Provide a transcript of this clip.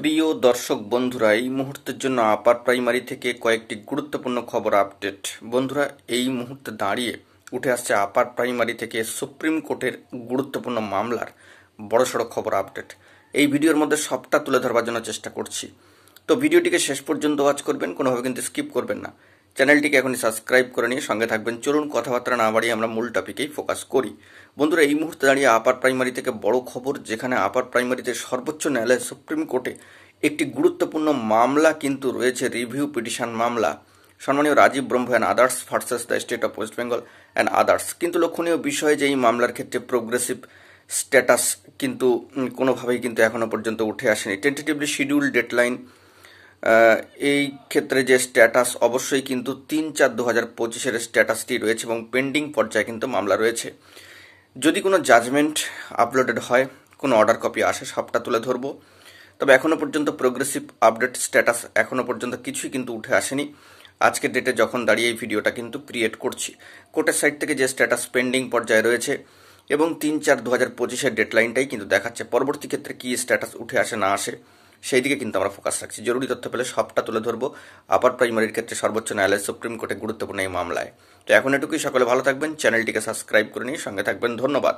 প্রিয় দর্শক বন্ধুরা, এই মুহূর্তের জন্য আপার প্রাইমারি থেকে কয়েকটি গুরুত্বপূর্ণ খবর আপডেট। বন্ধুরা, এই মুহূর্তে দাঁড়িয়ে উঠে আসছে আপার প্রাইমারি থেকে সুপ্রিম কোর্টের গুরুত্বপূর্ণ মামলার বড়সড় খবর আপডেট। এই ভিডিওর মধ্যে সবটা তুলে ধরবার জন্য চেষ্টা করছি, তো ভিডিওটিকে শেষ পর্যন্ত ওয়াচ করবেন, কোনোভাবে কিন্তু স্কিপ করবেন না। চ্যানেলটিকে এখনই সাবস্ক্রাইব করে নিয়ে সঙ্গে থাকবেন। চলুন কথাবার্তা না বাড়িয়ে আমরা মূল টপিকেই ফোকাস করি। বন্ধুরা, এই মুহূর্তে দাঁড়িয়ে আপার প্রাইমারি থেকে বড় খবর, যেখানে আপার প্রাইমারিতে সর্বোচ্চ ন্যায়ালয় সুপ্রিম কোর্টে একটি গুরুত্বপূর্ণ মামলা কিন্তু রয়েছে, রিভিউ পিটিশন মামলা, সম্মানীয় রাজীব ব্রহ্ম and others versus the state of West Bengal and others. কিন্তু লক্ষণীয় বিষয় যে এই মামলার ক্ষেত্রে প্রোগ্রেসিভ স্ট্যাটাস কিন্তু কোনোভাবেই কিন্তু এখনো পর্যন্ত উঠে আসেনি। টেন্টেটিভলি শিডিউল ডেডলাইন, এই ক্ষেত্রে যে স্ট্যাটাস অবশ্যই কিন্তু 3/4/2025 স্ট্যাটাসটি রয়েছে এবং পেন্ডিং পর্যায়ে কিন্তু মামলা রয়েছে। যদি কোনো জাজমেন্ট আপলোডেড হয়, কোনো অর্ডার কপি আসে, সবটা তুলে ধরবো। তবে এখনো পর্যন্ত প্রোগ্রেসিভ আপডেট স্ট্যাটাস এখনো পর্যন্ত কিছুই কিন্তু উঠে আসেনি। আজকের ডেটে যখন দাঁড়িয়ে এই ভিডিওটা কিন্তু ক্রিয়েট করছি, কোর্টের সাইড থেকে যে স্ট্যাটাস পেন্ডিং পর্যায়ে রয়েছে এবং 3/4/2025 ডেডলাইনটাই কিন্তু দেখাচ্ছে। পরবর্তী ক্ষেত্রে কি স্ট্যাটাস উঠে আসে না আসে সেই দিকে কিন্তু আমরা ফোকাস রাখছি। জরুরি তথ্য পেলে সবটা তুলে ধরবো আপার প্রাইমারির ক্ষেত্রে সর্বোচ্চ ন্যায়ালয় সুপ্রিম কোর্টে গুরুত্বপূর্ণ এই মামলায়। তো এখন এটুকুই, সকলে ভালো থাকবেন, চ্যানেলটিকে সাবস্ক্রাইব করে নিয়ে সঙ্গে থাকবেন। ধন্যবাদ।